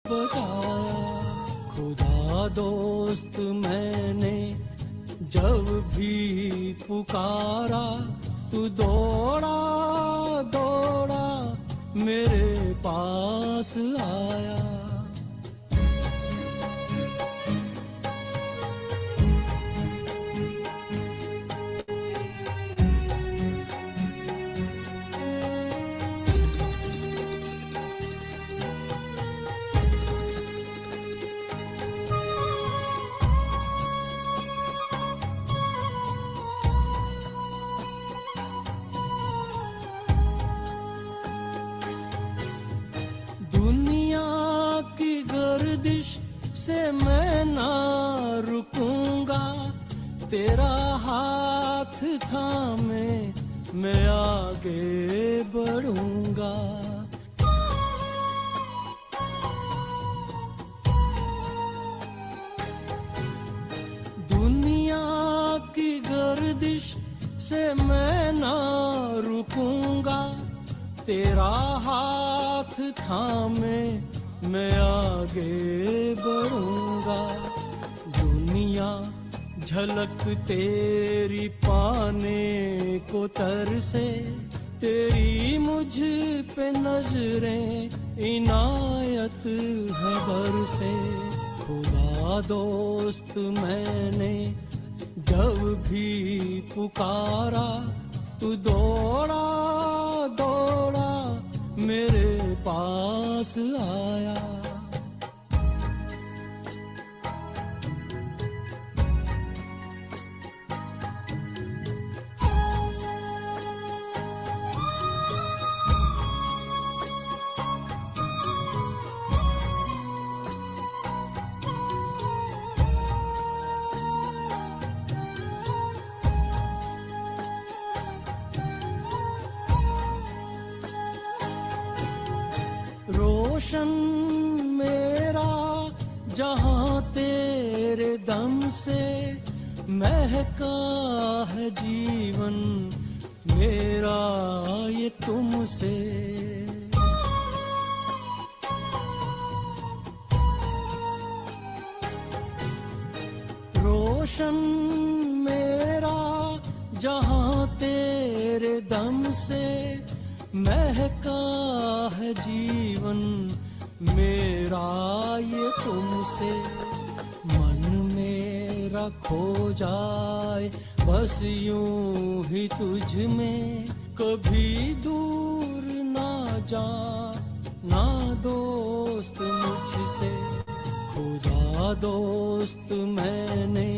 बचाया। खुदा दोस्त मैंने जब भी पुकारा, तू दौड़ा दौड़ा मेरे पास आया। दुनिया की गर्दिश से मैं ना रुकूंगा, तेरा हाथ थामे मैं आगे बढ़ूंगा। दुनिया की गर्दिश से मैं ना रुकूंगा, तेरा हाथ थामे मैं आगे बढ़ूंगा। दुनिया झलक तेरी पाने को तरसे, तेरी मुझ पे नजरें इनायत है बरसे। खुदा दोस्त मैंने जब भी पुकारा, तू दौड़ा दौड़ा मेरे पास आया। रोशन मेरा जहां तेरे दम से, महका है जीवन मेरा ये तुमसे। रोशन मेरा जहां तेरे दम से, महका है जीवन मेरा ये तुमसे। मन मेरा खो जाए बस यूं ही तुझ में, कभी दूर ना जा ना दोस्त मुझसे। खुदा दोस्त मैंने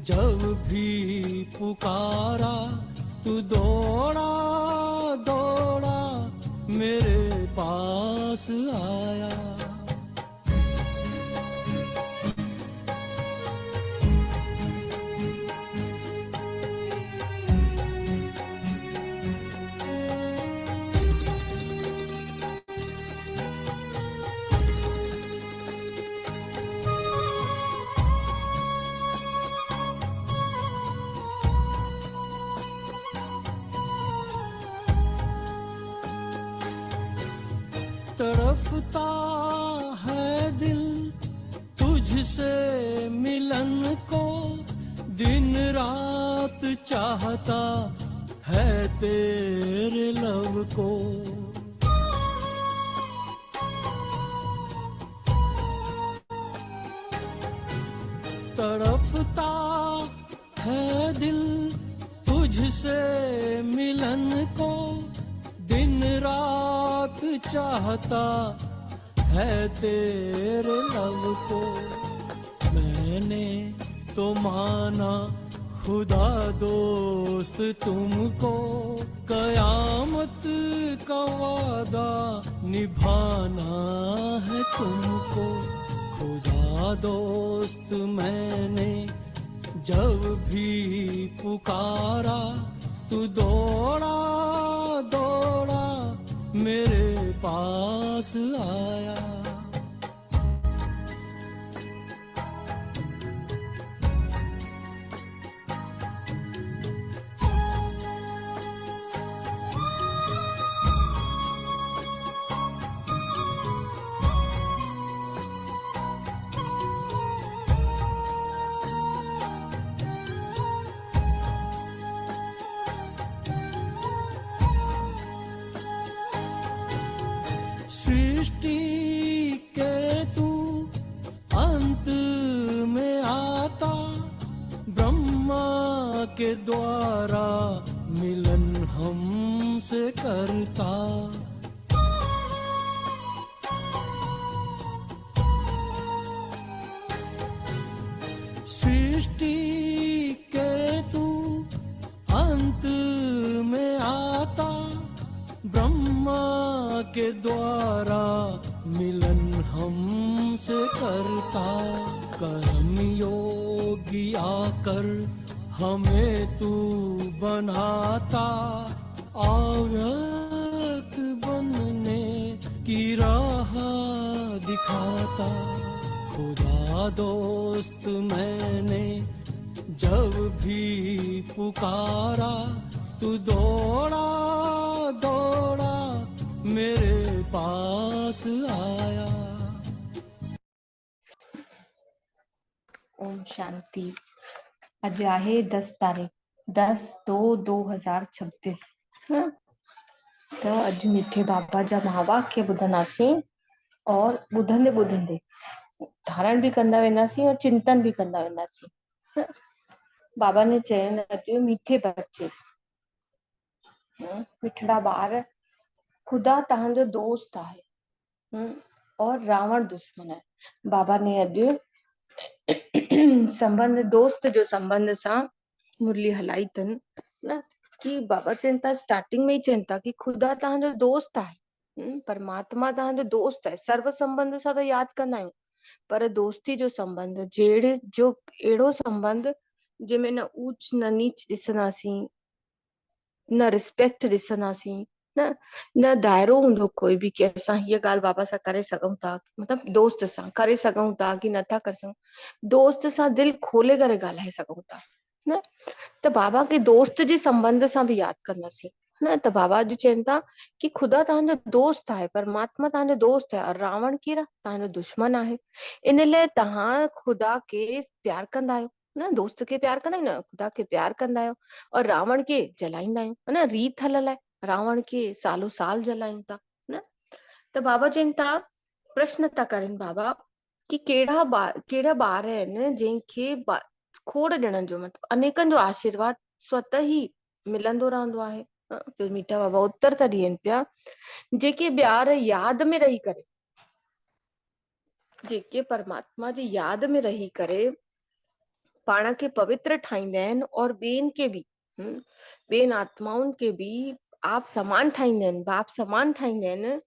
जब भी पुकारा, तू दौड़ा दौड़ा मेरे पास आया। तड़फता है दिल तुझसे मिलन को, दिन रात चाहता है तेरे लब को। तड़फता है दिल तुझसे मिलन को, दिन रात चाहता है तेरे लब को। मैंने तो माना खुदा दोस्त तुमको, कयामत का वादा निभाना है तुमको। खुदा दोस्त मैंने जब भी पुकारा, तू दौड़ा दौड़ा मेरे पास आया। सृष्टि के तू अंत में आता, ब्रह्मा के द्वारा मिलन हमसे करता। सृष्टि के तू अंत में आता, ब्रह्मा के द्वारा मिलन हमसे करता। कर्म योगी आकर हमें तू बनाता, अव्यक्त बनने की राह दिखाता। खुदा दोस्त मैंने जब भी पुकारा, तू दौड़ा दौड़ा मेरे पास आया। ओम शांति। अॼु आहे 10 तारीख़ 10/2/2026। त अॼु मिठे बाबा जा महावाक्य ॿुधंदासीं और ॿुधंदे ॿुधंदे धारण भी कंदा वेंदासीं और चिंतन भी कंदा वेंदासीं। बाबा ने चयनि अॼु मीठे बच्चे, मिठड़ा ॿार, खुदा तव्हांजो दोस्त आहे और रावण दुश्मन आहे। बाबा ने अॼु संबंध, दोस्त जो संबंध सां मुरली हलाई अथनि न, कि बाबा चवनि था, स्टार्टिंग में ही चवनि था कि खुदा तव्हांजो दोस्त आहे, परमात्मा तव्हांजो दोस्त आहे। सर्व संबंध सां त यादि कंदा आहियूं, पर दोस्ती जो संबंध, जहिड़े जो अहिड़ो संबंध जंहिंमें न ऊच न नीच ॾिसंदासीं, न रिस्पेक्ट ॾिसंदासीं, न दायरो हूंदो कोई बि कि असां हीअ ॻाल्हि बाबा सां करे सघूं था, मतिलबु दोस्त सां करे सघूं था कि नथा करे सघूं। दोस्त सां दिलि खोले करे ॻाल्हाए सघूं था न। त बाबा के दोस्त जे संबंध सां बि यादि कंदासीं न। त बाबा अॼु चवनि था कि खुदा तव्हांजो दोस्त आहे, परमात्मा तव्हांजो दोस्त आहे और रावण केरु आहे? तव्हांजो दुश्मन आहे। इन लाइ तव्हां खुदा के प्यार कंदा आहियो न, दोस्त खे प्यार कंदा आहियो न, खुदा खे प्यार कंदा आहियो और रावण खे जलाईंदा आहियो न। रीत हलियल आहे, रावण खे सालो साल जलायूं था न। त बाबा चवनि था, प्रश्न था कनि बाबा कि कहिड़ा ॿार आहिनि जंहिंखे खोड़ ॼणनि जो मतिलबु अनेकनि जो आशीर्वाद स्वतः ही मिलंदो रहंदो आहे। फिर मीठा बाबा उत्तर था ॾियनि पिया, जेके ॿार यादि में रही करे, जेके परमात्मा जी यादि में रही करे पाण खे पवित्र ठाहींदा आहिनि और ॿियनि खे बि, ॿियनि आत्माउनि खे बि आप समान ठाहींदा आहिनि, बाप समान ठाहींदा आहिनि,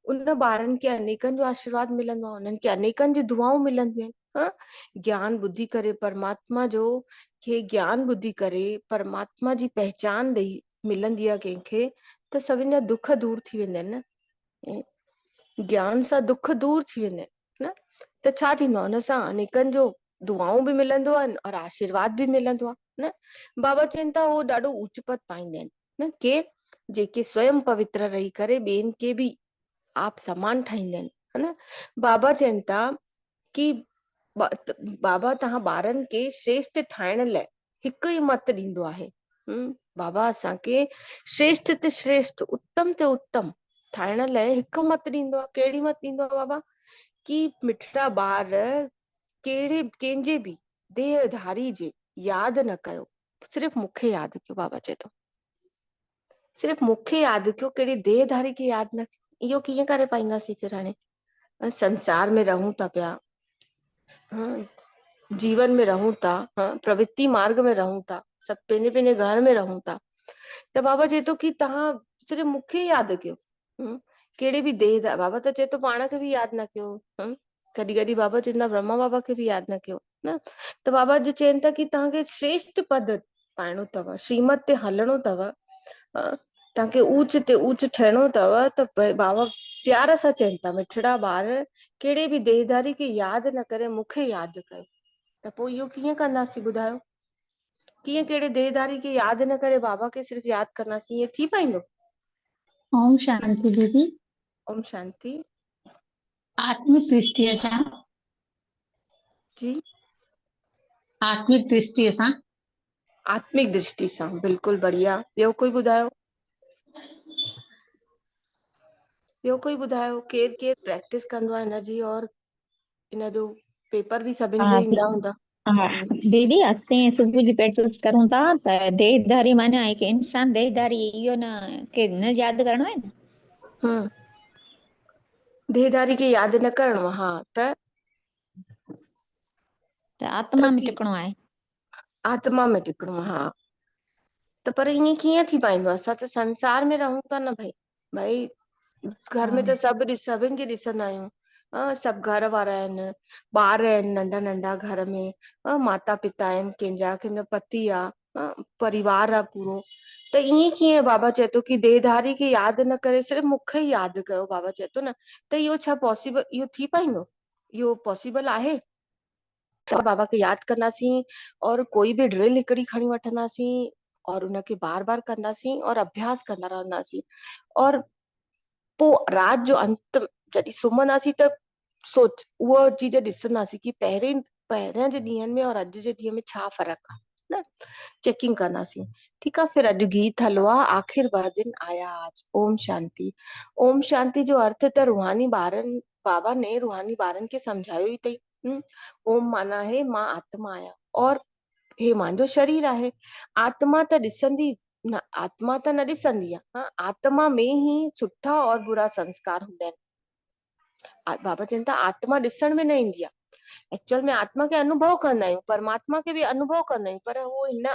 उन ॿारनि खे अनेकनि जो आशीर्वाद मिलंदो आहे, उन्हनि खे अनेकनि जी दुआऊं मिलंदियूं आहिनि। ज्ञान ॿुधी करे परमात्मा जो खे ज्ञान ॿुधी करे परमात्मा जी पहचान ॾेई मिलंदी आहे कंहिंखे, त सभिनि जा दुख दूर थी वेंदा आहिनि न। ज्ञान सां दुख दूर थी वेंदा आहिनि न। त छा थींदो आहे, हुन सां अनेकनि जो दुआऊं बि मिलंदो आहे और आशीर्वाद बि मिलंदो आहे न। बाबा चवनि था उहो ॾाढो ऊच पद पाईंदा आहिनि न, के जेके स्वयं पवित्र रही करे ॿियनि खे बि आप समान ठाहींदा आहिनि, है न। बाबा चवनि था कि बाबा तव्हां ॿारनि खे श्रेष्ठ ठाहिण लाइ हिकु ई मत ॾींदो आहे। बाबा असांखे श्रेष्ठ ते श्रेष्ठ, उत्तम ते उत्तम ठाहिण लाइ हिकु मत ॾींदो आहे। कहिड़ी मत ॾींदो आहे बाबा? कि मिठड़ा ॿार कहिड़े कंहिंजे बि देहधारी जे यादि न कयो, सिर्फ़ु मूंखे यादि कयो। बाबा चए थो सिर्फ़ु मूंखे यादि कयो, कहिड़ी देहधारी खे यादि न कयो। इहो कीअं करे पाईंदासीं? फिर हाणे संसार में रहूं था पिया, जीवन में रहूं था, प्रवृत्ति मार्ग में रहूं था, सभु पंहिंजे पंहिंजे घर में रहूं था। त बाबा चए थो कि तव्हां सिर्फ़ु मूंखे यादि कयो, कहिड़े बि देह, बाबा त चए थो पाण खे बि यादि न कयो। कॾहिं कॾहिं बाबा चवंदा ब्रह्मा बाबा खे बि यादि न कयो न। त बाबा जो चवनि था कि तव्हांखे श्रेष्ठ पद पाइणो अथव, श्रीमत ते हलणो अथव, तव्हांखे ऊच ते ऊच ठहिणो अथव। त बाबा प्यार सां चवनि था, मिठड़ा ॿार कहिड़े बि देहधारी खे यादि न करे मूंखे यादि कयो। त पोइ इहो कीअं कंदासीं ॿुधायो? कीअं कहिड़े देहधारी खे यादि न करे बाबा खे सिर्फ़ु यादि कंदासीं? ईअं थी पाईंदो? ओम शांति दीदी। ओम शांति आत्मिक दृष्टि सां, जी, आत्मिक दृष्टि सां, आत्मिक दृष्टि सां, बिल्कुलु बढ़िया। ॿियो कोई ॿुधायो? ॿियो कोई ॿुधायो केरु केरु प्रैक्टिस कंदो आहे हिनजी और इन जो पेपर बि सभिनि जो हा ईंदा हूंदा। हा दीदी, असीं सुबुह जी प्रैक्टिस करूं था त देहधारी माने हिकु इंसान देहधारी इहो न के न यादि करणो आहे न। हम्म देहधारी खे यादि न करणो आहे, हा त आत्मा में की टिकणो आहे। आत्मा में टिकणो आहे, हा। त पर ईअं कीअं थी पाईंदो? असां त संसार में रहूं था न भाई। भाई घर में हा त सभिनि खे ॾिसंदा आहियूं। सभु घर वारा आहिनि, ॿार आहिनि नंढा नंढा घर में, माता पिता आहिनि, कंहिंजो पति आहे, परिवार आहे पूरो। त ईअं कीअं बाबा चए थो की देहधारी खे यादि न करे सिर्फ़ु मूंखे ई यादि कयो? बाबा चए थो न त इहो छा पॉसिबल, इहो थी पाईंदो? इहो पॉसिबल आहे? त बाबा खे यादि कंदासीं और कोई बि ड्रिल हिकिड़ी खणी वठंदासीं और उनखे बार बार कंदासीं और अभ्यास कंदा रहंदासीं और पोइ राति जो अंत जॾहिं सुम्हंदासीं त सोच उहा चीज ॾिसंदासीं कि पहिरियां जे ॾींहंनि में और अॼु जे ॾींहं में छा फ़र्क़ु आहे न। चेकिंग कंदासीं। ठीकु आहे, फिर अॼु गीत हलो आहे आख़िर वह दिन आया आज। ओम शांति। ओम शांति जो अर्थ त रूहानी ॿारनि, बाबा ने रूहानी ॿारनि खे सम्झायो ई अथई। ओम माना है मां आत्मा आहियां और हे मुंहिंजो शरीर आहे। आत्मा त ॾिसंदी न, आत्मा त न ॾिसंदी आहे। आत्मा में ई सुठा और बुरा संस्कार हूंदा आहिनि। बाबा चवनि था आत्मा ॾिसण में न ईंदी आहे। एक्चुअल में आत्मा खे अनुभव कंदा आहियूं, परमात्मा खे बि अनुभव कंदा आहियूं, पर उहो हिन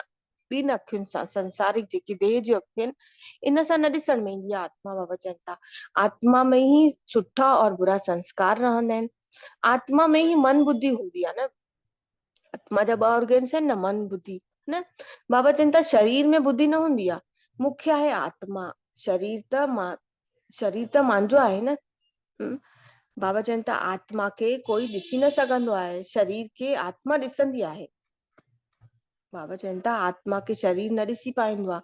ॿिनि अखियुनि सां, संसारिक जेकी देह जी अखियूं आहिनि, इन सां न ॾिसण में ईंदी आहे आत्मा। बाबा चवनि था आत्मा में ई सुठा और बुरा संस्कार रहंदा आहिनि। आत्मा में ई मन बुद्धि हूंदी आहे न। आत्मा जा ॿ ऑर्गन्स आहिनि न, मन बुद्धि न। बाबा चवनि था शरीर में बुद्धि न हूंदी आहे, मुख्य आहे आत्मा। शरीर त मुंहिंजो आहे न। बाबा चवनि था आत्मा खे कोई ॾिसी न सघंदो आहे, शरीर खे आत्मा ॾिसंदी आहे। बाबा चवनि था आत्मा खे शरीर न ॾिसी पाईंदो आहे।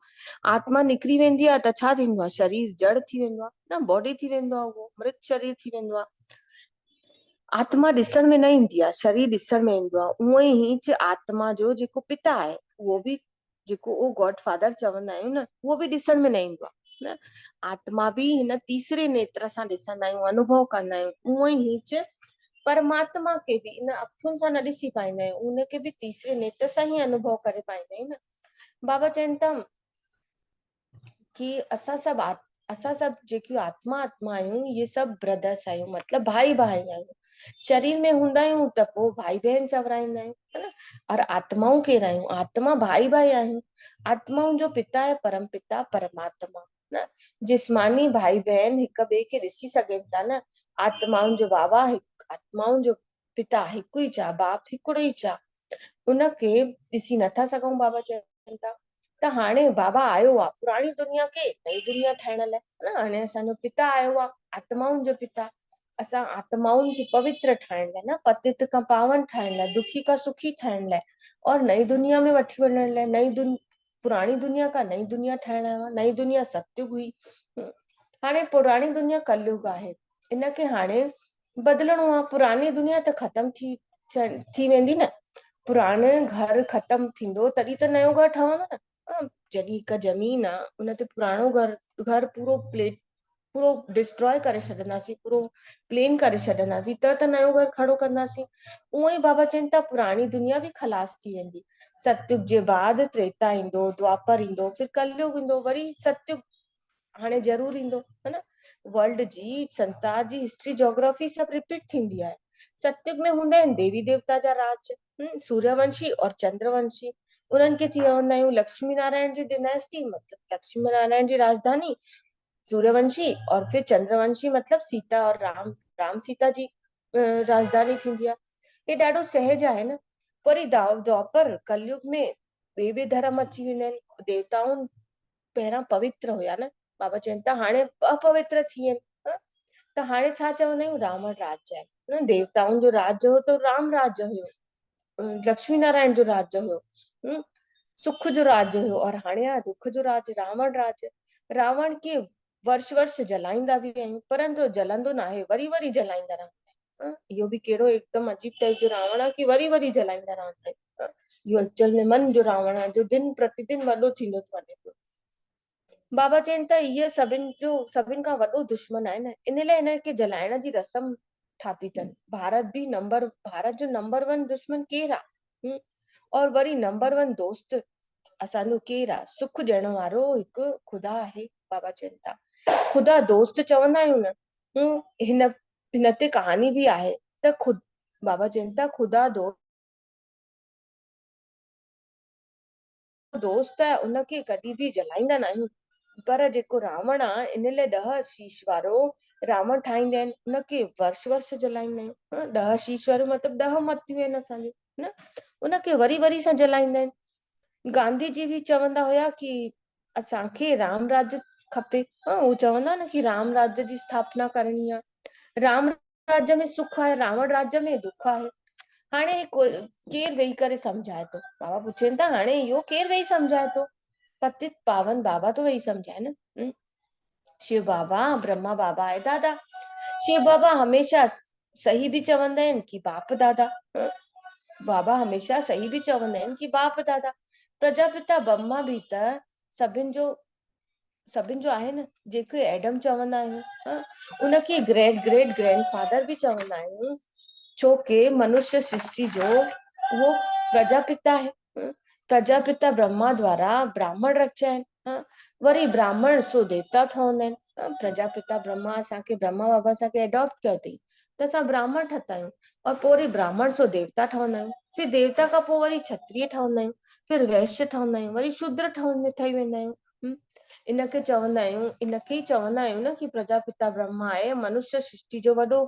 आत्मा निकिरी वेंदी आहे त छा थींदो आहे? शरीर जड़ थी वेंदो आहे न, बॉडी थी वेंदो आहे, उहो मृत शरीर थी वेंदो आहे। आत्मा ॾिसण में न ईंदी आहे, शरीर ॾिसण में ईंदो आहे। उअं ई आत्मा जो जेको पिता आहे, उहो बि जेको उहो गॉड फादर चवंदा आहियूं न, उहो बि ॾिसण में न ईंदो आहे न। आत्मा बि हिन तीसरे नेत्र सां ॾिसंदा आहियूं, अनुभव कंदा आहियूं। उअं ई परमात्मा खे बि इन अखियुनि सां न ॾिसी पाईंदा आहियूं, उनखे बि तीसरे नेत्र सां ई अनुभव करे पाईंदा आहियूं न। बाबा चवनि था कि असां सभु जेकी आत्मा आहियूं, इहे सभु ब्रदर्स आहियूं, मतिलबु भाई भाई आहियूं। शरीर में हूंदा आहियूं त पोइ भाई बहन चवराईंदा आहियूं, है न। और आत्माऊं केरु आहियूं? आत्मा भाई भाई आहियूं। आत्माउनि जो पिता आहे परम पिता परमात्मा न। जिस्मानी भाई बहन हिक ॿिए खे ॾिसी सघनि था न। आत्माउनि जो बाबा आत्माउनि जो पिता हिकु ई चा, बाप हिकिड़ो ई चा, उनखे ॾिसी नथा सघूं। बाबा चवनि था त हाणे बाबा आयो आहे पुराणी दुनिया खे नई दुनिया ठाहिण लाइ, न। हाणे असांजो पिता आयो आहे, आत्माउनि जो पिता। असां आत्माउनि खे पवित्र ठाहिण लाइ न, पतित खां पावन ठाहिण लाइ, दुखी खां सुखी ठाहिण लाइ और नई दुनिया में वठी वञण लाइ, पुराणी दुनिया खां नई दुनिया ठाहिण लाइ। नई दुनिया सत्युग हुई, हाणे पुराणी दुनिया कलयुग आहे। इनखे हाणे बदिलणो आहे। पुराणी दुनिया त ख़तम थी वेंदी न। पुराणे घर ख़तम थींदो तॾहिं त नयो घर ठहंदो न। जॾहिं हिकु ज़मीन आहे उन ते पुराणो घर पूरो डिस्ट्रॉय करे छॾंदासीं, पूरो प्लेन करे छॾंदासीं, त नयो घर खड़ो कंदासीं। उअं ई बाबा चवनि था पुराणी दुनिया बि खलास थी वेंदी। सतयुग जे बाद त्रेता ईंदो, द्वापर ईंदो, फिर कलयुग ईंदो, वरी सतयुग हाणे ज़रूर ईंदो, है न। वर्ल्ड जी, संसार जी हिस्ट्री जोग्राफी सभु रिपीट थींदी आहे। सतयुग में हूंदा आहिनि देवी देवता जा राज, सूर्यवंशी और चंद्रवंशी। उन्हनि खे चवंदा आहियूं लक्ष्मी नारायण जी डिनेस्टी, मतलब लक्ष्मी नारायण जी राजधानी सूर्यवंशी, और फिर चंद्रवंशी मतलब सीता और राम सीता जी राजधानी थींदी आहे। हे ॾाढो सहज आहे न। वरी द्वापर कलयुग में ॿिए धर्म अची वेंदा आहिनि। देवताउनि पहिरां पवित्र हुया न। बाबा चवनि था हाणे अपवित्र थी आहिनि। त हाणे छा चवंदा आहियूं? रावण राज्य आहे। देवताउनि जो राज्य हो त राम राज्य हुयो, लक्ष्मी नारायण जो राज्य हुयो, सुख जो राज्य हुयो। और हाणे आहे दुख जो राज्य, रावण राज्य। रावण खे वर्ष जलाईंदा बि आहियूं, परंतु जलंदो न आहे, वरी वरी जलाईंदा रहंदा आहियूं। इहो बि कहिड़ो हिकदमि अजीब टाइप जो रावण आहे कि वरी वरी जलाईंदा रहंदा आहियूं। इहो एक्चुअल में मन जो रावण आहे, जो दिन प्रतिदिन वॾो थींदो थो वञे पियो। बाबा चवनि था इहे सभिनि खां वॾो दुश्मन आहे न, इन लाइ हिनखे जलाइण जी रस्म ठाती अथनि। भारत जो नंबर 1 दुश्मन केरु आहे? और वरी नंबर 1 दोस्त असांजो केरु आहे? सुख ॾियण वारो हिकु ख़ुदा आहे। बाबा चवनि था ख़ुदा दोस्त चवंदा आहियूं न। हिन हिन ते कहानी बि आहे त बाबा चवनि था ख़ुदा दोस्त आहे, उनखे कॾहिं बि जलाईंदा न आहियूं। पर जेको रावण आहे इन लाइ 10 शीश वारो रावण ठाहींदा आहिनि, उनखे वर्ष जलाईंदा आहियूं। 10 शीश वारो मतिलबु 10 मतियूं आहिनि असांजूं न, उनखे वरी सां जलाईंदा आहिनि। गांधी जी बि चवंदा हुया कि असांखे राम राज्य खपे। हू चवंदा न कि राम राज्य जी स्थापना करणी आहे। राम राज्य में सुख आहे, रावण राज्य में दुख आहे। हाणे केरु वेही करे सम्झाए थो? बाबा पुछनि था हाणे इहो केरु वेही सम्झाए थो? पतित पावन बाबा तो वेही सम्झाए न। शिव बाबा ब्रह्मा बाबा आहे दादा। शिव बाबा हमेशा सही बि चवंदा आहिनि कि बाप दादा। बाबा हमेशा सही बि चवंदा आहिनि कि बाप दादा। प्रजापिता ब्रह्मा बि त सभिनि जो आहे न, जेके एडम चवंदा आहियूं उनखे ग्रेट ग्रैंडफादर बि चवंदा आहियूं। छो कि मनुष्य सृष्टि जो उहो प्रजापिता आहे। प्रजापिता ब्रह्मा द्वारा ब्राह्मण रचिया आहिनि। वरी ब्राह्मण सो देवता ठहंदा आहिनि। प्रजापिता ब्रह्मा असांखे ब्रह्मा बाबा असांखे एडॉप्ट कयो अथई त असां ब्राह्मण ठता आहियूं। और पोइ वरी ब्राह्मण सो देवता ठहंदा आहियूं। फिर देवता खां पोइ वरी क्षत्रिय ठहंदा आहियूं। फिर वैश्य ठहंदा आहियूं, वरी शूद्र ठही वेंदा आहियूं। इनखे चवंदा आहियूं न कि प्रजापिता ब्रह्मा आहे मनुष्य सृष्टि जो वॾो।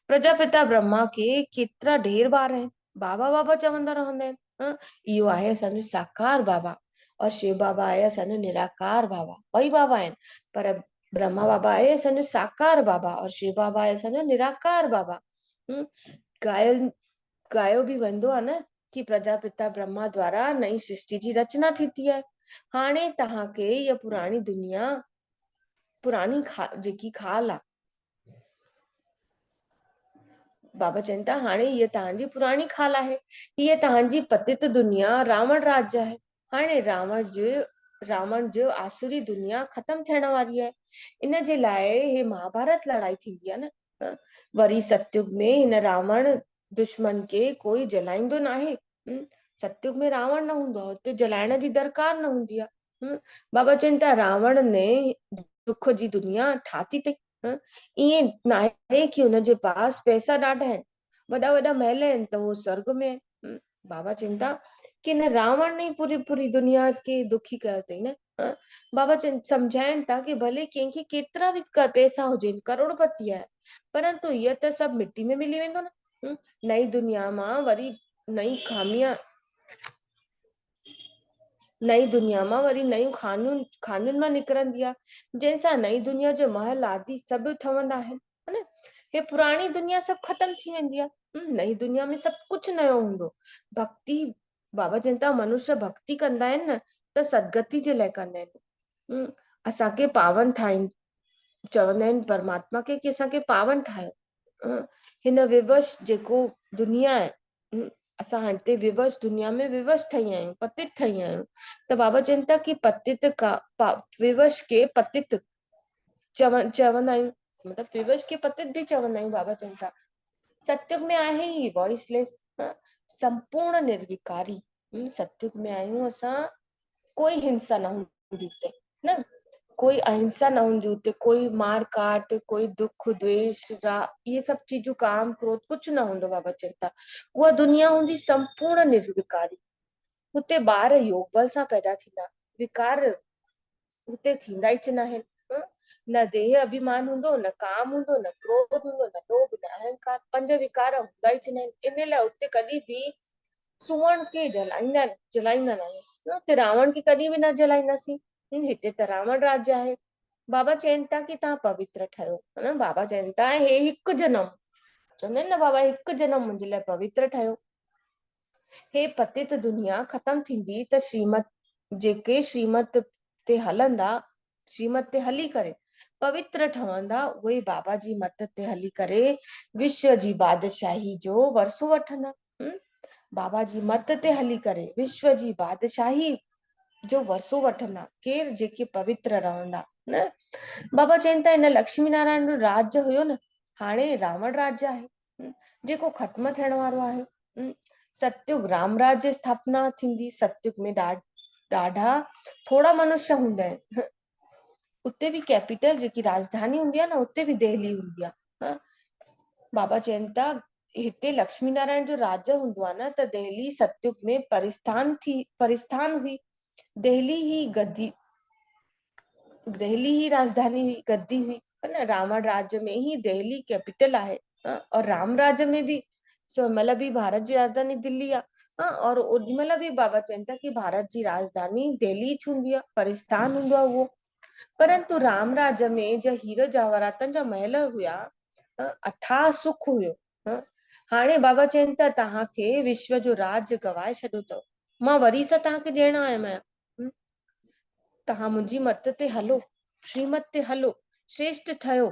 प्रजापिता ब्रह्मा के केतिरा ढेर ॿार आहिनि। बाबा चवंदा रहंदा आहिनि इहो आहे असांजो साकार बाबा, और शिव बाबा आहे असांजो निराकार बाबा। ॿई बाबा आहिनि, पर ब्रह्मा बाबा आहे असांजो साकार बाबा और शिव बाबा आहे असांजो निराकार बाबा। गायो बि वेंदो आहे न कि प्रजापिता ब्रह्मा द्वारा नई सृष्टि जी रचना थी आहे। हाणे तव्हांखे इहा पुराणी दुनिया जेकी खाल आहे, बाबा चवनि था हाणे हीअ तव्हांजी पुराणी खाल आहे। हीअ तव्हांजी पतित दुनिया रावण राज्य आहे। हाणे रावण जो आसुरी दुनिया ख़तम थियण वारी आहे। इन जे लाइ हे महाभारत लड़ाई थींदी आहे न। वरी सतयुग में हिन रावण दुश्मन के कोई जलाईंदो न आहे। सतयुग में रावण न हूंदो आहे, हुते जलाइण जी दरकार न हूंदी आहे। बाबा चवनि था रावण ने दुख जी दुनिया ठाती अथई। ईअं न आहे कि हुनजे पास पैसा ॾाढा आहिनि, वॾा महल आहिनि त उहो स्वर्ग में आहे। बाबा चवनि था कि न रावण ने पूरी दुनिया खे दुखी कयो अथई न। बाबा सम्झाइनि था कि भले कंहिंखे केतिरा बि पैसा हुजनि, करोड़पति आहे, परंतु इहो त सभु मिटी में मिली वेंदो न। नई दुनिया मां वरी नई नयूं खानियुनि मां निकिरंदी आहे, जंहिंसां नई दुनिया जो महल आदि सभु ठहंदा आहिनि, है न। हे पुराणी दुनिया सभु ख़तम थी वेंदी आहे। नई दुनिया में सभु कुझु नयो हूंदो। भक्ति बाबा चवनि था मनुष्य भक्ति कंदा आहिनि न त सदगति जे लाइ कंदा आहिनि। असांखे पावन ठाहिनि, चवंदा आहिनि परमात्मा खे कि असांखे पावन ठाहियो। हिन विवश जेको दुनिया आहे, असां हिते विवश दुनिया में विवश ठही आहियूं, पतित ठही आहियूं। त बाबा चवनि था कि विवश के पतित चवंदा आहियूं, मतलब विवश के पतित भी चवंदा आहियूं। बाबा चवनि था सतयुग में आहे ही वॉइसलेस, संपूर्ण निर्विकारी। सतयुग में आहियूं असां, कोई हिंसा न हूंदी उते न, कोई अहिंसा न हूंदी उते, कोई मार काट, कोई दुख द्वेष ये सब चीजूं काम क्रोध कुछ न हूंदो। बाबा चवनि था उहा दुनिया हूंदी संपूर्ण निर्विकारी। हुते ॿार योग बल सां पैदा थींदा, विकार हुते थींदा ई न आहिनि। न देह अभिमान हूंदो, न काम हूंदो, न क्रोध हूंदो, न लोभ, न अहंकार। 5 विकार हूंदा ई न आहिनि। इन लाइ हुते कॾहिं बि सुवर्ण के जलाईंदा न आहियूं। हुते रावण खे कॾहिं बि न जलाईंदासीं। हिते त रावण राज्य आहे। बाबा चवनि था कि तव्हां पवित्र ठहियो, है न। बाबा चवनि था हे हिकु जनम, चवंदा आहिनि न बाबा हिकु जनम मुंहिंजे लाइ पवित्र ठहियो। हे पतित दुनिया ख़तम थींदी त जेके श्रीमत ते हलंदा, श्रीमत ते हली करे पवित्र ठहंदा, उहे बाबा जी मत ते हली करे विश्व जी बादशाही जो वरसो वठंदा। बाबा जी मत ते हली करे विश्व जी बादशाही जो वरसो वठंदा, केर जेके पवित्र रहंदा न। बाबा चवनि था हिन लक्ष्मी नारायण जो राज्य हुयो न, हाणे रावण राज्य आहे, जेको ख़त्म थियण वारो आहे। सतयुग राम राज्य स्थापना थींदी। सतयुग में ॾाढा थोड़ा मनुष्य हूंदा आहिनि। उते भी कैपिटल जेकी राजधानी हूंदी आहे न, उते भी दिल्ली हूंदी आहे। बाबा चवनि था हिते लक्ष्मी नारायण जो राज्य हूंदो आहे न, त दिल्ली सतयुग में परिस्थान हुई। दिल्ली ही राजधानी हुई, गद्दी हुई, है न। रावण राज्य में ही दिल्ली कैपिटल आहे, और राम राज्य में भी मतलब भी भारत जी राजधानी दिल्ली आहे। और ओॾीमहिल भी बाबा चवनि था कि भारत जी राजधानी दिल्ली हूंदी आहे, परिस्थान हूंदो आहे उहो। परंतु राम राज्य में जो हीर जवाहरातनि जा महल हुया, अथाह सुख हुयो। हाणे बाबा चवनि था तव्हांखे विश्व जो राज गवाए छॾियो अथव, मां वरी सां तव्हांखे ॾियण आयमि आहियां। तव्हां मुंहिंजी मत ते हलो, श्रीमत ते हलो, श्रेष्ठ ठहियो,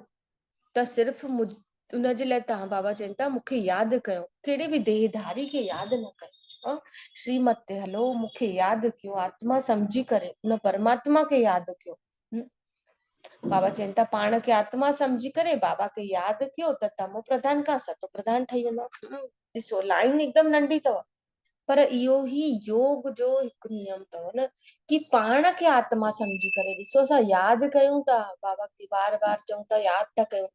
त सिर्फ़ उनजे लाइ तव्हां बाबा चवनि था मूंखे यादि कयो, कहिड़े बि देहधारी खे यादि न कयो। श्रीमत ते हलो, मूंखे यादि कयो, आत्मा समझी करे उन परमात्मा खे यादि कयो। बाबा चवनि था पाण खे आत्मा समझी करे बाबा खे यादि कयो त तमो प्रधान खां सतो प्रधान ठही वेंदो। ॾिसो लाइन एकदम नंढी अथव, पर इहो ही योग जो हिकु नियम अथव न, कि पाण खे आत्मा समझी करे। ॾिसो असां यादि कयूं था, बाबा खे बार बार चऊं था यादि था कयूं,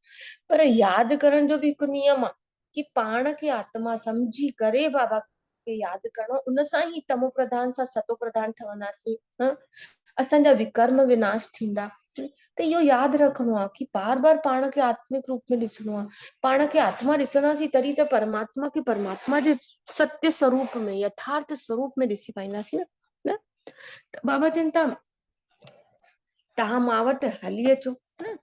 पर यादि करण जो भी हिकु नियम आहे कि पाण खे आत्मा समझी करे बाबा खे यादि करणो। उन सां ही तमो प्रधान सां सतो प्रधान ठहंदासीं। असांजा विकर्म विनाश थींदा। त इहो यादि रखिणो आहे कि बार बार पाण खे आत्मिक रूप में ॾिसणो आहे। पाण खे आत्मा ॾिसंदासीं तॾहिं त परमात्मा खे परमात्मा जे सत्य स्वरूप में, यथार्थ स्वरूप में ॾिसी पाईंदासीं न। त बाबा चवनि था तव्हां मां वटि हली अचो न।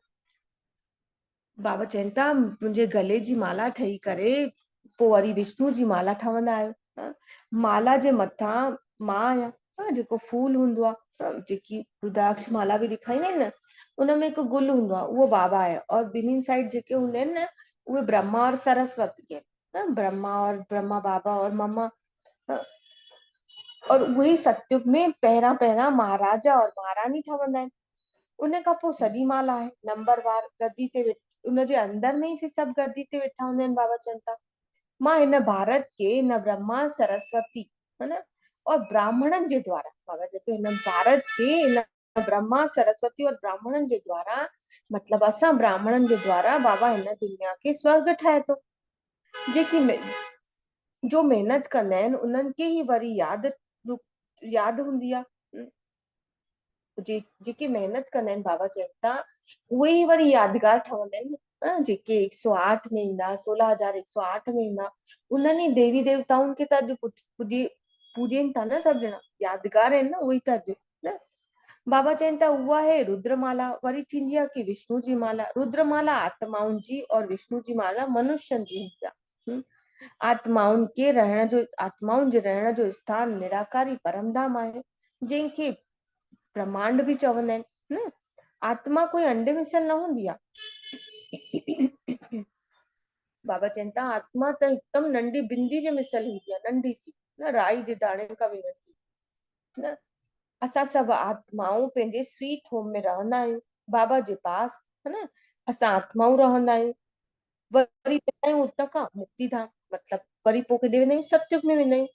बाबा चवनि था मुंहिंजे गले जी माला ठही करे पोइ वरी विष्णु जी माला ठहंदा आहियो। माला जे मथां मां आहियां, जेको फूल हूंदो आहे, जेकी रुद्राक्ष माला बि ॾेखारींदा आहिनि न, उनमें हिकु गुल हूंदो आहे, उहो बाबा आहे। और ॿिन्हिनि साइड जेके हूंदा आहिनि न, उहे ब्रह्मा और सरस्वती आहिनि। ब्रह्मा बाबा और मम्मा। और उहे ई सतयुग में पहिरां महाराजा और महारानी ठहंदा आहिनि। उन खां पोइ सॼी माला आहे नंबरवार गद्दी ते उनजे अंदर में ही फिर सभु गद्दी ते वेठा हूंदा आहिनि। बाबा चवनि था मां हिन भारत के न ब्रह्मा सरस्वती, है न, और ब्राह्मणन जे द्वारा, बाबा चवनि हिन भारत के न ब्रह्मा सरस्वती और ब्राह्मणन जे द्वारा, मतलब असां ब्राह्मणन जे द्वारा बाबा हिन दुनिया के स्वर्ग ठाहे थो। जेकी जो मेहनत कंदा आहिनि उन्हनि खे ही वरी यादि हूंदी आहे। जेके मेहनत कंदा आहिनि बाबा चवनि था उहे ई वरी यादगार ठहंदा आहिनि। जेके 108 में ईंदा, 16,108 में ईंदा, उन्हनि देवी देवताउनि खे त अॼु पूॼनि था न सभु ॼणा, यादगार आहिनि न, उहे त अॼु न। बाबा चवनि था उहा है रुद्रमाला। वरी थींदी आहे कि विष्णु जी माला। रुद्रमाला आत्माउनि जी और विष्णु जी माला मनुष्यनि जी हूंदी आहे। आत्माउनि जे रहण जो स्थान निराकारी परमधाम आहे, जंहिंखे ब्रह्मांड भी चवंदा आहिनि न। आत्मा कोई अंडे मिसल न हूंदी आहे। बाबा चवनि था आत्मा त हिकदमि नंढी बिंदी जे मिसल हूंदी आहे, नंढी सी न, राई जे दाणे खां बि नंढी न। असां सभु आत्माऊं पंहिंजे स्वीट होम में रहंदा आहियूं, बाबा जे पास, है न। असां आत्माऊं रहंदा आहियूं, वरी वेंदा आहियूं उतां खां मुक्ति धाम, मतलब वरी पोइ केॾे वेंदा आहियूं, सतयुग में वेंदा आहियूं।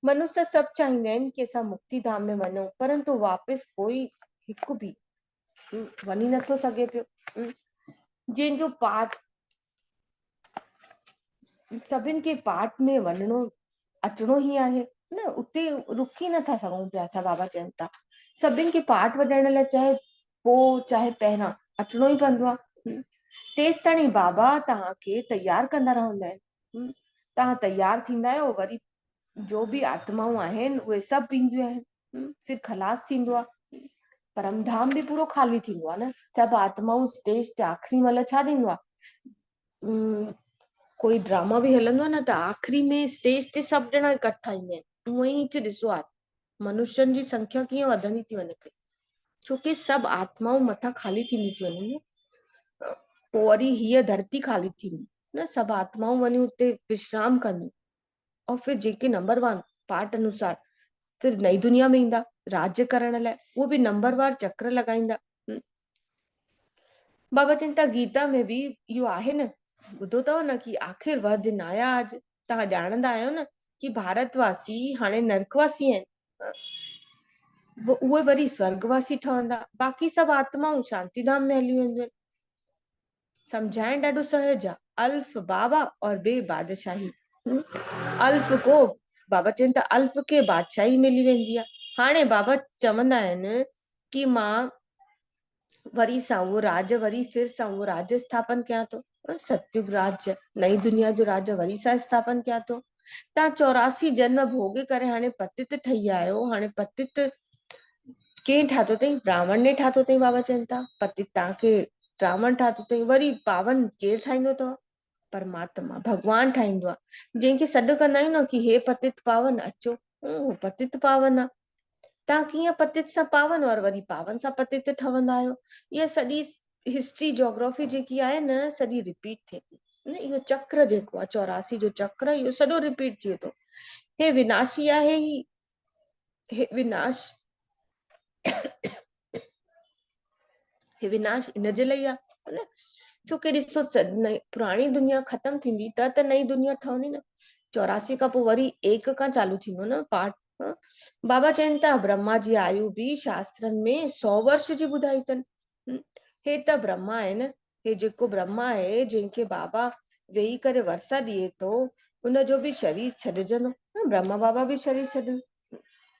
मनुष्य त सभु चाहींदा आहिनि कि असां मुक्ति धाम में वञूं, परंतु वापसि कोई हिकु बि वञी नथो सघे पियो। जंहिंजो पाठ सभिनि खे पाठ में वञिणो अचिणो ही आहे न, उते रुकी नथा सघूं पिया असां। बाबा चवनि था सभिनि खे पाठ वॼाइण लाइ चाहे पोइ चाहे पहिरां अचिणो ई पवंदो आहे। तेसि ताणी बाबा तव्हांखे तयार कंदा रहंदा आहिनि। तव्हां तयार थींदा आहियो, वरी जो भी आत्माऊं आहिनि उहे सभु ईंदियूं आहिनि, फिर खलास थींदो आहे। परमधाम भी पूरो खाली थींदो आहे न। सभु आत्माऊं स्टेज ते आख़िरी महिल छा थींदो आहे, कोई ड्रामा भी हलंदो आहे न, त आख़िरी में स्टेज ते सभु ॼणा इकट्ठा ईंदा आहिनि। उअं ई ॾिसो आहे मनुष्यनि जी संख्या कीअं वधंदी थी वञे पई, छोकी सभु आत्माऊं मथां खाली थींदी थी वञनि। पोइ वरी हीअ धरती खाली थींदी न, सभु आत्माऊं वञी उते विश्राम कंदियूं। और फिर जेके नंबर 1 पाठ अनुसार फिर नई दुनिया में ईंदा राज्य करण लाइ, उहो बि नंबरवार चक्र लॻाईंदा। बाबा चवनि था गीता में बि इहो आहे न, ॿुधो अथव न कि आख़िर वह दिन आया आज। तव्हां ॼाणंदा आहियो न कि भारतवासी हाणे नरकवासी आहिनि, उहे वरी स्वर्गवासी ठहंदा, बाक़ी सभु आत्माऊं शांतिधाम में हली वेंदियूं आहिनि। सम्झाइण ॾाढो सहज आहे, अल्फ बाबा और बे बादशाही। अल्फ को बाबा चवनि था अल्फ खे बादशाही मिली वेंदी आहे। हाणे बाबा चवंदा आहिनि कि मां वरी सां उहो राज्य, वरी फिर सां उहो राज्य स्थापन कयां थो, सतयुग राज्य, नई दुनिया जो राज्य वरी सां स्थापन कयां थो। तव्हां 84 जन्म भोगे करे हाणे पतित ठही आहियो। हाणे पतित कें ठातो अथई? रावण ने ठातो अथई। बाबा चवनि था पतित तव्हांखे रावण ठातो अथई, वरी पावन केरु ठाहींदो अथव? परमात्मा भगवान ठाहींदो आहे। जंहिंखे सॾु कंदा आहियूं न कि हे पतित पावन अचो, उहो पतित पावन आहे। तव्हां कीअं पतित सां पावन और वरी पावन सां पतित ठहंदा आहियो? इहा सॼी हिस्ट्री जोग्राफी जेकी आहे न, सॼी रिपीट थिए थी न। इहो चक्र जेको आहे 84 जो चक्र, इहो सॼो रिपीट थिए थो। हे विनाशी आहे, हे विनाश हे विनाश इनजे लाइ आहे न, छोकी ॾिसो पुराणी दुनिया ख़तम थींदी त नई दुनिया ठहंदी न। 84 खां पोइ वरी एक खां चालू थींदो न पाठ। बाबा चवनि था ब्रह्मा जी आयु बि शास्त्रनि में 100 वर्ष जी ॿुधाई अथनि। हे त ब्रह्मा आहे न, हे जेको ब्रह्मा आहे, जंहिंखे बाबा वेही करे वरसा ॾिए थो, उनजो बि शरीर छॾिजंदो। ब्रह्मा बाबा बि शरीर छॾनि,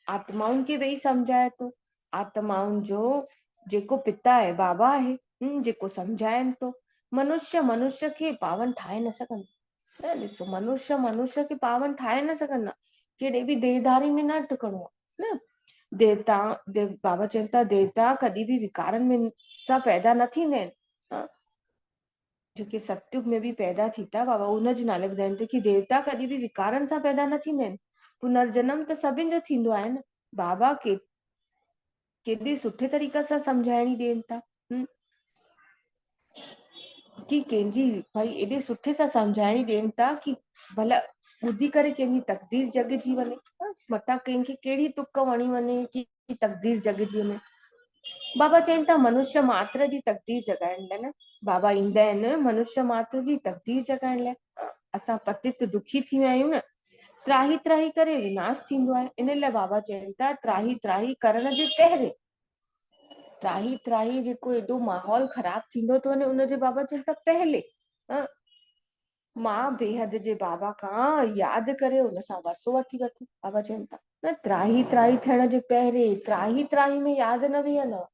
आत्माउनि खे वेही सम्झाए थो। आत्माउनि जो जेको पिता आहे बाबा आहे, जेको सम्झाइनि थो। मनुष्य खे पावन ठाहे न सघंदा। ॾिसो मनुष्य खे पावन ठाहे न सघंदा, केॾे बि देहधारी में न टिकणो आहे न। बाबा चवनि था देवता कॾहिं बि विकारनि में सां पैदा न थींदा आहिनि। जेके सतयुग में बि पैदा थी था, बाबा उनजे नाले ॿुधाइनि था कि देवता कॾहिं बि विकारनि सां पैदा न थींदा आहिनि। पुनर्जन्म त सभिनि जो थींदो आहे न। बाबा केॾे सुठे तरीक़े सां सम्झाइणी ॾियनि था कि कंहिंजी भाई एॾे सुठे सां सम्झाइणी ॾियनि था कि भला ॿुधी करे कंहिंजी तकदीर जॻजी वञे, मतां कंहिंखे कहिड़ी तुक वणी वञे कि तकदीर जॻजी वञे। बाबा चवनि था मनुष्य मात्र जी तकदीर जॻाइण लाइ न, बाबा ईंदा आहिनि मनुष्य मात्र जी तकदीर जॻाइण लाइ। असां पतित दुखी थी विया आहियूं न, त्राही त्राही करे विनाश थींदो आहे। इन लाइ बाबा चवनि था त्राही त्राही करण जे पहिरें, त्राही त्राही जेको एॾो माहौल ख़राब थींदो थो वञे, उनजे बाबा चवनि था पहले मां बेहद जे बाबा खां यादि करे उन सां वरसो वठी वठो। बाबा चवनि था न, त्राही त्राही थियण जे पहिरें, त्राही त्राही में यादि न वेहंदव।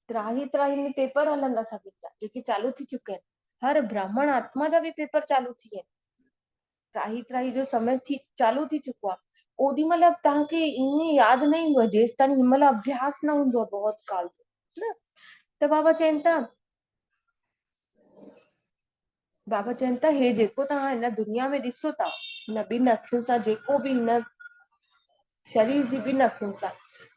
त्राही त्राही में पेपर हलंदा सभिनि जा, जेके चालू थी चुका आहिनि। हर ब्राह्मण आत्मा जा बि पेपर चालू थी विया आहिनि। त्राही त्राही जो समय चालू थी चुको आहे। ओॾी महिल तव्हांखे ईअं यादि न ईंदो आहे जेसि ताईं हिन महिल अभ्यास न हूंदो आहे बहुत काल जो न। त बाबा चवनि था हे जेको तव्हां हिन दुनिया में ॾिसो था, हिन ॿिनि अखियुनि सां, जेको बि हिन शरीर जी ॿिनि अखियुनि सां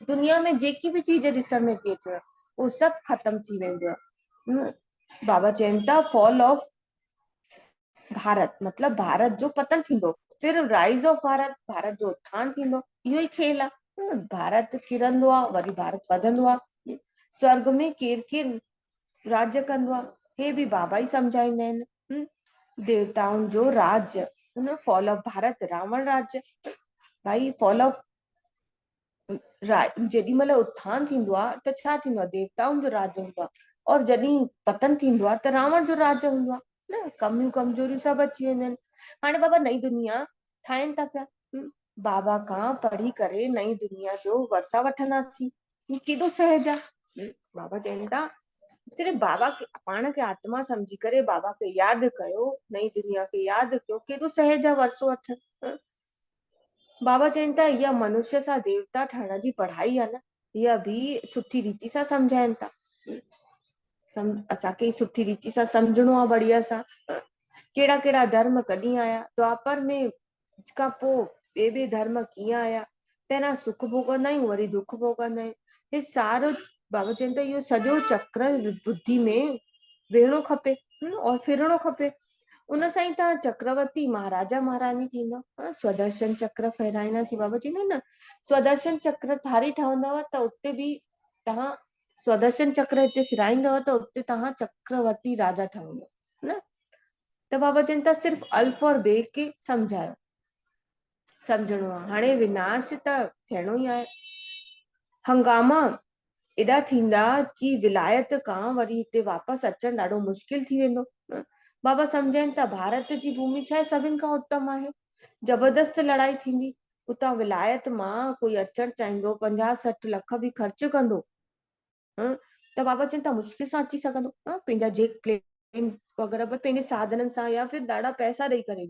दुनिया में जेकी बि चीज ॾिसण में थी अचे, उहो सभु ख़तम थी वेंदो आहे। बाबा चवनि था फॉल ऑफ भारत मतलब भारत जो पतन थींदो, फिर राइज ऑफ भारत, भारत जो उत्थान थींदो। इहो ई खेल आहे। भारत किरंदो आहे, वरी भारत वधंदो आहे। स्वर्ग में केरु केरु राज्य कंदो आहे, हे बि बाबा ई सम्झाईंदा आहिनि। देवताउनि जो राज्य, फॉल ऑफ भारत, रावण राज्य। भाई फॉल ऑफ जेॾी महिल उत्थान थींदो आहे त छा थींदो आहे? देवताउनि जो राज्य हूंदो आहे, और जॾहिं पतन थींदो आहे त रावण जो राज्य हूंदो आहे न। कमियूं कमजोरियूं सभु अची वेंदियूं आहिनि। हाणे बाबा नई दुनिया ठाहिनि था पिया। बाबा खां पढ़ी करे नई दुनिया जो वरसा वठंदासीं। केॾो सहज आहे। बाबा चवनि था सिर्फ़ु बाबा खे, पाण खे आत्मा सम्झी करे बाबा खे यादि कयो, नई दुनिया खे यादि कयो, केॾो सहज आहे वरसो वठणु। बाबा चवनि था इहा मनुष्य सां देवता ठहण जी पढ़ाई आहे न, इहा बि सुठी रीति सां सम्झाइनि था। असांखे सुठी रीति सां सम्झणो आहे, बढ़िया सां। कहिड़ा कहिड़ा धर्म कॾहिं आया, द्वापर में खां पोइ ॿिए धर्म कीअं आया, पहिरियां सुख भोगंदा आहियूं, वरी दुख भोगंदा आहियूं। हे सारो बाबा चवनि था इहो सॼो चक्र बुद्धि में वेहणो खपे और फिरणो खपे। उन सां ई तव्हां चक्रवर्ती महाराजा महारानी थींदव। स्वदर्शन चक्र फहिराईंदासीं, बाबा चवंदा आहिनि न स्वदर्शन चक्र धारी ठहंदव त उते बि तव्हां स्वदर्शन चक्र हिते फिराईंदव त उते तव्हां चक्रवर्ती राजा ठहंदव न। त बाबा चवनि था सिर्फ़ु अल्फ और बे खे सम्झायो, सम्झणो आहे। हाणे विनाश त थियणो ई आहे। हंगामा एॾा थींदा कि विलायत खां वरी हिते वापसि अचणु ॾाढो मुश्किल थी वेंदो। बाबा सम्झाइनि था भारत जी भूमि छा आहे सभिनि खां उत्तम आहे। जबरदस्त लड़ाई थींदी, उतां विलायत मां कोई अचणु चाहींदो 50-60 लख बि ख़र्च कंदो त बाबा चवनि था मुश्किल सां अची सघंदो। पंहिंजा जेट प्लेन वग़ैरह पंहिंजे साधननि सां या फिर ॾाढा पैसा ॾेई करे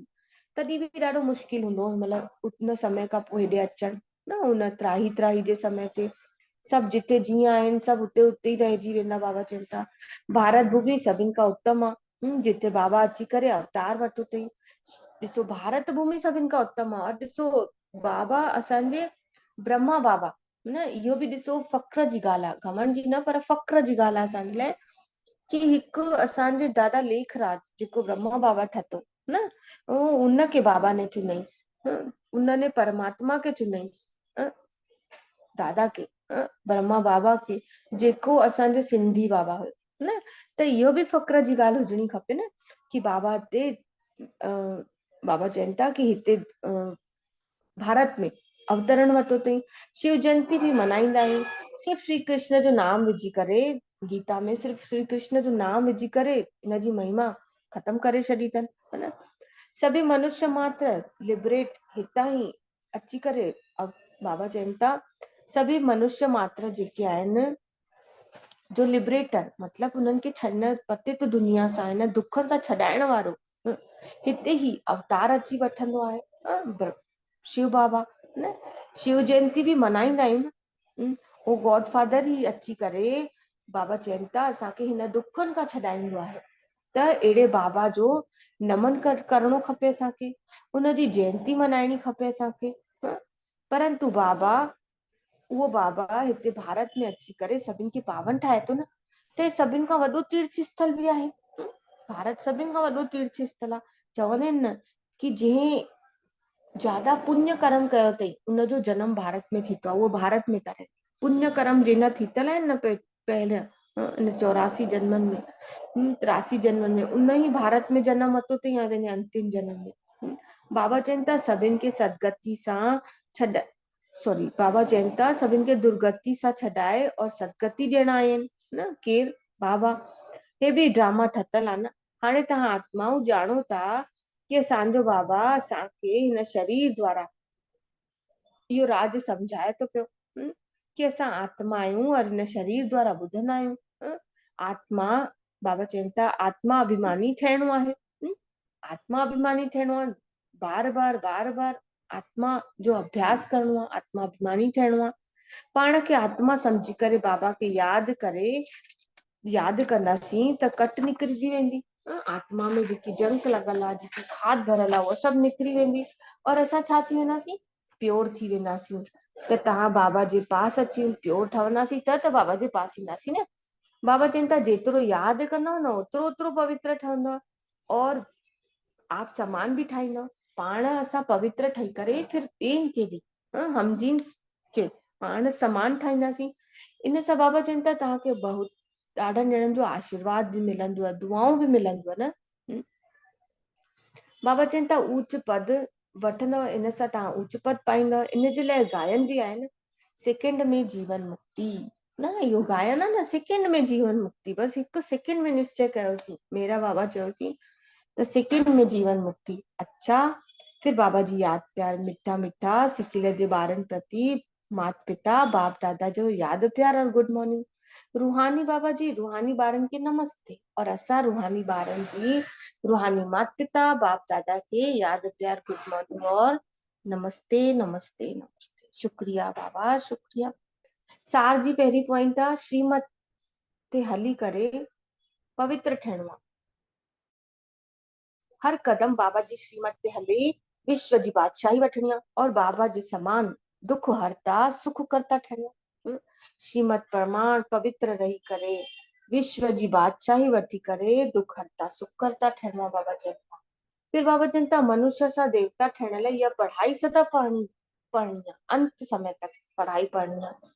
तॾहिं बि ॾाढो मुश्किल हूंदो मतिलबु उन समय खां पोइ हेॾे अचणु न। उन त्राही त्राही जे समय ते सभु जिते जीअं आहिनि सभु उते उते ई रहिजी वेंदा। बाबा चवनि था भारत भूमि सभिनि खां उत्तम आहे, जिते बाबा अची करे अवतार वरितो अथई। ॾिसो भारत भूमि सभिनि खां उत्तम आहे। ॾिसो बाबा असांजे ब्रह्मा बाबा न, इहो बि ॾिसो फ़ख्र जी ॻाल्हि आहे, घमंड जी न पर फ़ख्र जी ॻाल्हि आहे असांजे लाइ कि हिकु असांजे दादा लेखराज जेको ब्रह्मा बाबा ठातो न, उनखे बाबा ने चुनईंसि, उनने परमात्मा खे चुनईंसि दादा के, ब्रह्मा बाबा के, जेको असांजे सिंधी बाबा हुयो न। त इहो बि फ़ख्र जी ॻाल्हि हुजणी खपे न कि बाबा हिते बाबा चवनि था कि हिते भारत में अवतरण वरितो अथई। शिव जयंती बि मल्हाईंदा आहियूं सिर्फ़ु श्री कृष्ण जो नाम विझी करे। गीता में सिर्फ़ु श्री कृष्ण जो नाम विझी करे हिनजी महिमा ख़तम करे छॾी अथनि, है न। सभी मनुष्य मात्र लिबरेट हितां ई अची करे बाबा चवनि था सभी मनुष्य मात्र जेके आहिनि जो लिबरेटर मतिलबु उन्हनि खे छॾण पतित दुनिया सां हिन दुख सां छॾाइण वारो हिते ई अवतार अची वठंदो आहे शिव बाबा न। शिव जयंती बि मल्हाईंदा आहियूं न, उहो गॉड फादर ई अची करे बाबा चवनि था असांखे हिन दुखनि खां छॾाईंदो आहे। त अहिड़े बाबा जो नमन करणो खपे असांखे, उनजी जयंती मल्हाइणी खपे असांखे। परंतु बाबा उहो बाबा हिते भारत में अची करे सभिनि खे पावन ठाहे थो न। त सभिनि खां वॾो तीर्थ स्थल बि आहे। भारत सभिनि खां वॾो तीर्थ स्थल आहे। चवंदा आहिनि न कि जंहिं ज्यादा पुण्य कर्म कयो अथई उनजो जनम भारत में थी आहे, उहो भारत में करे पुण्य कर्म जंहिंजा थीतल आहिनि न पहिरियां इन 84 जन्मनि में 83 जन्मनि में उन ई भारत में जनम वरितो अथई या पंहिंजे अंतिम जन्म में। बाबा चवनि था सभिनि खे सदगति सां बाबा चवनि था सभिनि खे दुर्गति सां छॾाए और सदगति ॾियण आया आहिनि न। केरु बाबा, हे बि ड्रामा ठतल आहे न। हाणे तव्हां आत्माऊं ॼाणो था कि असांजो बाबा असांखे हिन शरीर द्वारा इहो राज सम्झाए थो पियो कि असां आत्मा आहियूं और हिन शरीर द्वारा ॿुधंदा आहियूं। आत्मा बाबा चवनि था आत्मा अभिमानी ठहिणो आहे, आत्मा अभिमानी ठहिणो आहे। बार बार आत्मा जो अभ्यास करणो आहे, आत्मा अभिमानी ठहिणो आहे। पाण खे आत्मा सम्झी करे बाबा खे यादि कंदासीं त कट निकिरजी वेंदी। आत्मा में जेकी जंक लॻल आहे, जेकी खाद भरियल आहे, उहा सभु निकिरी वेंदी और असां छा थी वेंदासीं, प्योर थी वेंदासीं। त तव्हां बाबा जे पास अची प्योर ठहंदासीं त बाबा जे पास ईंदासीं न। बाबा चवनि था जेतिरो यादि कंदव न ओतिरो ओतिरो पवित्र ठहंदव और आप समान बि ठाहींदव। पाण असां पवित्र ठही करे फिर ॿियनि खे बि हमजीन्स खे पाण समान ठाहींदासीं। इन सां बाबा चवनि था तव्हांखे बहुत ॾाढनि ॼणनि जो आशीर्वाद बि मिलंदो आहे, दुआऊं बि मिलंदियूं न। बाबा चवनि था ऊच पद वठंदव, इन सां तव्हां ऊच पद पाईंदव। इन जे लाइ गायन बि आहे न, सेकेंड में जीवन मुक्ति न। इहो गायन आहे न, सेकेंड में जीवन मुक्ति, बसि हिकु सेकेंड में निश्चय कयोसीं। मेरा बाबा चयोसीं त सेकेंड में जीवन मुक्ति। अच्छा, फिर बाबा जी यादि प्यार मिठा मिठा सिकिल जे ॿारनि प्रति माता पिता बाप दादा जो यादि प्यार और गुड मॉर्निंग। रूहानी बाबा जी रूहानी ॿारनि खे नमस्ते और असां रूहानी ॿारनि जी रूहानी माता पिता बाप दादा के यादि प्यार गुड मॉर्निंग और नमस्ते नमस्ते नमस्ते। शुक्रिया बाबा, शुक्रिया। सार जी पहिरीं पॉइंट आहे श्रीमत ते हली करे पवित्र थियणो आहे। हर कदम बाबा जी श्रीमत ते हले विश्व जी बादशाही वठणी आहे और बाबा जे समान दुख हरता सुख करता ठहणो। श्रीमत प्रमाण पवित्र रही करे विश्व जी बादशाही वठी करे दुख हरता सुख करता ठहणो आहे। बाबा चवनि था फिर बाबा चवनि था मनुष्य सां देवता ठहिण लाइ इहा पढ़ाई सदा पढ़णी आहे, अंत समय तक पढ़ाई पढ़णी आहे।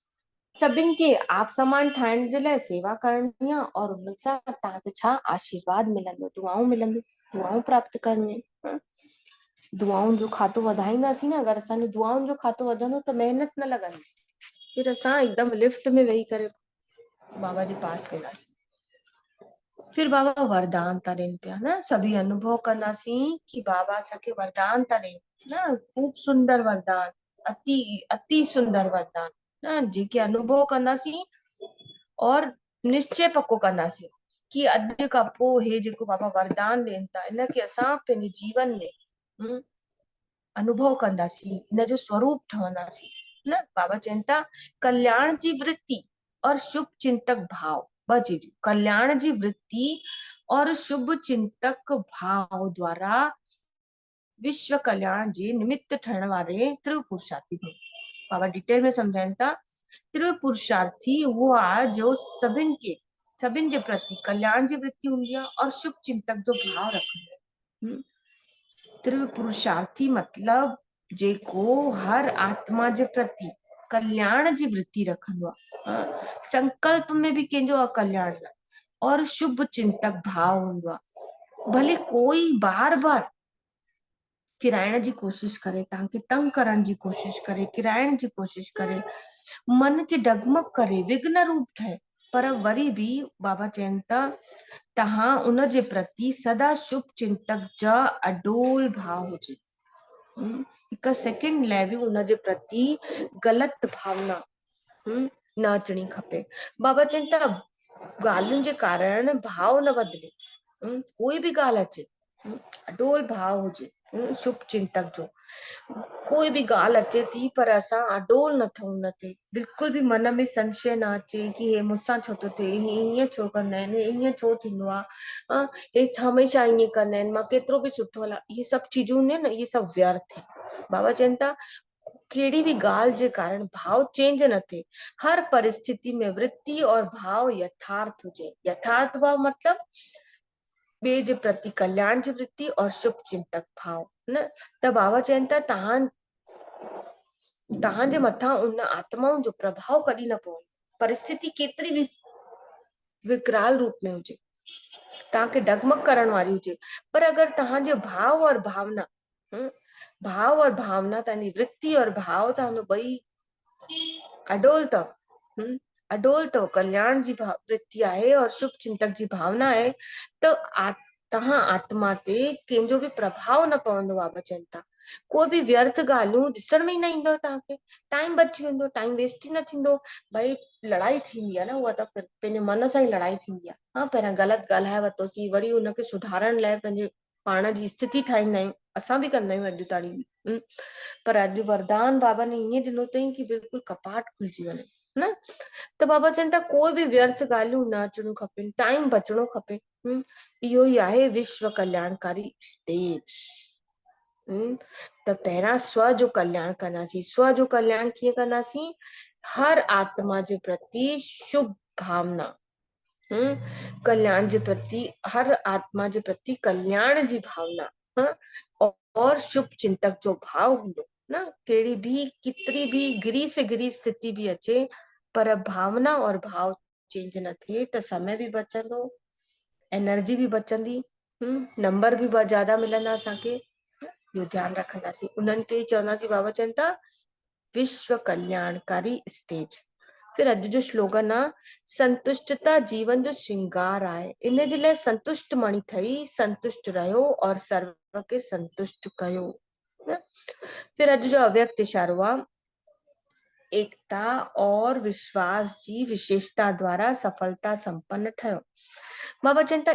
सभिनि खे आप समान ठाहिण जे लाइ सेवा करणी आहे और उन सां तव्हांखे छा आशीर्वाद मिलंदो, दुआऊं मिलंदियूं, दुआऊं प्राप्त करणी आहे। दुआउनि जो खातो वधाईंदासीं न, अगरि असांजो दुआउनि जो खातो वधंदो त महिनत न लॻंदी, फिर असां एकदमि लिफ्ट में वेही करे बाबा जे पास वेंदासीं। फिर बाबा वरदान था ॾियनि पिया न, सभी अनुभव कंदासीं कि बाबा असांखे वरदान था ॾियनि न, खूब सुंदर वरदान, अति अति सुंदर वरदान न, जेके अनुभव कंदासीं और निश्चय पक्को कंदासीं कि अॼु खां पोइ हे जेको बाबा वरदान ॾियनि था इनखे असां पंहिंजे जीवन में अनुभव कंदासीं, इन जो स्वरूप ठहंदासीं न। बाबा चवनि था कल्याण जी वृत्ति और शुभ चिंतक भाव, ॿ चीजूं, कल्याण जी वृत्ति और शुभ चिंतक भाव द्वारा विश्व कल्याण जे निमित्त ठहण वारे त्रिव पुरुषार्थी गुण। बाबा डिटेल में सम्झाइनि था, त्रिव पुरुषार्थी उहो आहे जो सभिनि जे प्रति कल्याण जी वृत्ति हूंदी आहे और शुभ चिंतक जो भाव रखंदो आहे। त्रिव पुरुषार्थी मतलब जेको हर आत्मा जे प्रति कल्याण जी वृत्ति रखंदो आहे, संकल्प में भी कंहिंजो अकल्याण न, और शुभ चिंतक भाव हूंदो आहे। भले कोई बार बार किराइण जी कोशिश करे, तव्हांखे तंग करण जी कोशिश करे, किराइण जी कोशिश करे, मन खे डगमग करे, विघ्न रूप ठहे, पर वरी भी बाबा चवनि था तहां उन जे प्रति सदा शुभ चिंतक जा अडोल भाव हुजे। हिक सेकेंड लाइ बि उन जे प्रति गलत भावना न अचणी खपे। बाबा चवनि था ॻाल्हियुनि जे कारण भाव न बदिले, कोई भी ॻाल्हि अचे अडोल भाव हुजे, शुभ चिंतक जो। कोई भी ॻाल्हि अचे थी पर असां अडोल न थियूं उन ते, बिल्कुल भी मन में संशय न अचे कि हे मूंसां छो थो थिए, हे हीअं छो कंदा आहिनि, हे हीअं छो थींदो आहे, हे हमेशह ईअं कंदा आहिनि, मां केतिरो भी सुठो हलां, इहे सभु चीजूं हूंदियूं आहिनि न, इहे सभु व्यर्थ आहिनि। बाबा चवनि था कहिड़ी भी ॻाल्हि जे कारण भाव चेंज न थिए, हर परिस्थिति में वृत्ति और भाव यथार्थ हुजे। यथार्थ भाव मतलब ॿिए जे प्रति कल्याण जी वृत्ति और शुभ चिंतक भाव न। त बाबा चवनि था तव्हांजे मथां उन आत्माउनि जो प्रभाव कॾहिं न पवंदो, परिस्थिति केतिरी भी विकराल रूप में हुजे, तव्हांखे डगमग करण वारी हुजे, पर अगर तव्हांजो भाव और भावना तव्हांजी वृत्ति और भाव तव्हांजो ॿई अडोल तो कल्याण जी वृत्ति आहे और शुभ चिंतक जी भावना आहे, त तव्हां आत्मा ते कंहिंजो भी प्रभाव न पवंदो। बाबा चवनि था कोई भी व्यर्थ ॻाल्हियूं ॾिसण में ई न ईंदो, तव्हांखे टाइम बची वेंदो, टाइम वेस्ट ई न थींदो। भई लड़ाई थींदी आहे न, उहा त फिर पंहिंजे मन सां ई लड़ाई थींदी आहे। हा, पहिरियां ग़लति ॻाल्हाए वरितोसीं, वरी हुनखे सुधारण लाइ पंहिंजे पाण जी स्थिति ठाहींदा आहियूं, असां भी कंदा आहियूं अॼु ताईं, पर अॼु वरदान बाबा ने ईअं ॾिनो अथई कि बिल्कुलु कपाट खुलिजी वञे न। त बाबा चवनि था कोई भी व्यर्थ ॻाल्हियूं न अचणियूं खपनि, टाइम बचणो खपे। इहो ई आहे विश्व कल्याणकारी स्टेज। त पहिरां स्व जो कल्याण कंदासीं। स्व जो कल्याण कीअं कंदासीं? हर आत्मा जे प्रति शुभ भावना, कल्याण जे प्रति, हर आत्मा जे प्रति कल्याण जी भावना और शुभ चिंतक जो भाव हूंदो न। कहिड़ी भी केतिरी भी गिरी से गिरी स्थिति भी अचे, पर भावना और भाव चेंज न थिए त समय भी बचंदो, एनर्जी भी बचंदी, नंबर भी ज्यादा मिलंदा असांखे। इहो ध्यानु रखंदासीं, उन्हनि खे चवंदासीं। बाबा चवनि था विश्व कल्याणकारी स्टेज। फिर अॼु जो स्लोगन आहे संतुष्टता जीवन जो श्रृंगार आहे, इन जे लाइ संतुष्ट मणि ठही संतुष्ट रहियो और सर्व खे संतुष्ट कयो। फिर अॼु जो अव्यक्त इशारो आहे एकता और विश्वास जी विशेषता द्वारा सफलता संपन्न ठहियो। बाबा चवनि था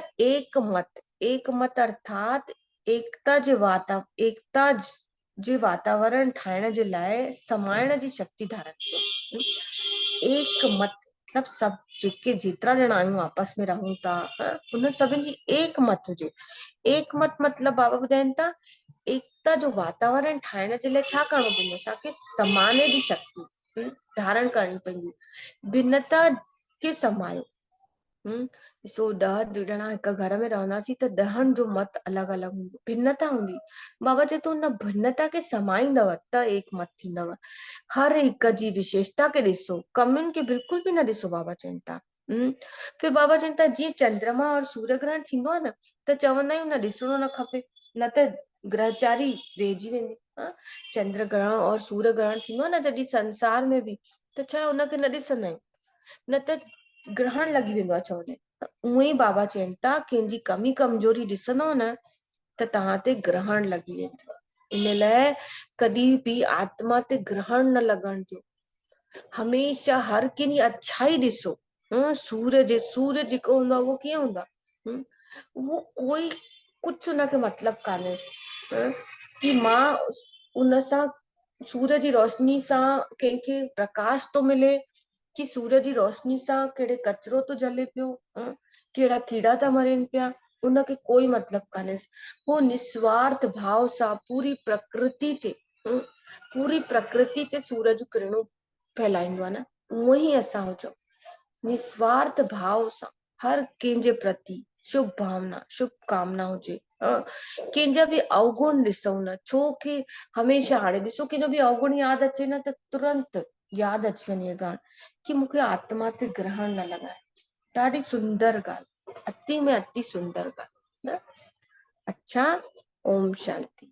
एक मत अर्थात एकता जे वातावरण ठाहिण जे लाइ समाइण जी शक्ति धारण कयो। एक मत मतलब सभु जेके जेतिरा ॼणा आहियूं आपस में रहूं था, उन सभिनि जी एक मत हुजे। एक मत मतलब बाबा ॿुधाइनि था एकता जो वातावरण ठाहिण जे लाइ छा करणो पवंदो? असांखे समाने जी शक्ति धारण करणी पवंदी, भिन्नता खे समायो, ॾिसो 10 ॼणा हिक घर में रहंदासीं त 10 जो मत अलॻि अलॻि हूंदो, भिन्नता हूंदी। बाबा चए थो उन भिन्नता खे समाईंदव त एक मत थींदव। हर हिक जी विशेषता खे ॾिसो, कमियुनि खे बिल्कुल बि न ॾिसो, बाबा चवनि था। फिर बाबा चवनि था जीअं चंद्रमा और सूर्य ग्रहण थींदो आहे न, त चवंदा आहियूं न ॾिसणो न खपे, न त ग्रहचारी वेहिजी वेंदी। चंद्र ग्रहण और सूर्य ग्रहण थींदो आहे न जॾहिं संसार में बि, त छा हुनखे न ॾिसंदा आहियूं, न त ग्रहण लॻी वेंदो आहे चवंदा आहिनि। उहे ई बाबा चवनि था कंहिंजी कमी कमजोरी ॾिसंदव न त तव्हां ते ग्रहण लॻी वेंदो। इन लाइ कॾहिं बि आत्मा ते ग्रहण न लॻण ॾियो, हमेशा हर कंहिंजी अच्छाई ॾिसो। सूर्य जेको हूंदो आहे उहो कीअं हूंदो आहे, उहो कोई कुझु हुनखे मतलब कान्हेसि कि मां उन सां सूर्य जी रोशनी सां कंहिंखे प्रकाश थो मिले, कि सूर्य जी रोशनी सां कहिड़े कचिरो थो जले पियो, कहिड़ा कीड़ा था मरनि पिया, उनखे कोई मतलब कान्हेसि। वो निस्वार्थ भाव सां पूरी प्रकृति ते सूरज किरणूं फैलाईंदो आहे न, उहो ई असां हुजो निस्वार्थ भाव सां हर कंहिंजे प्रति शुभ भावना शुभकामना हुजे। कंहिंजा बि अवगुण ॾिसूं न, छो कि हमेशा हाणे ॾिसो कंहिंजो बि अवगुण यादि अचे न त तुरंत यादि अची वञे ॻाल्हि कि मूंखे आत्मा ते ग्रहण न लॻाए। ॾाढी सुंदर ॻाल्हि, अति में अति सुंदर ॻाल्हि न। अच्छा, ओम शांति।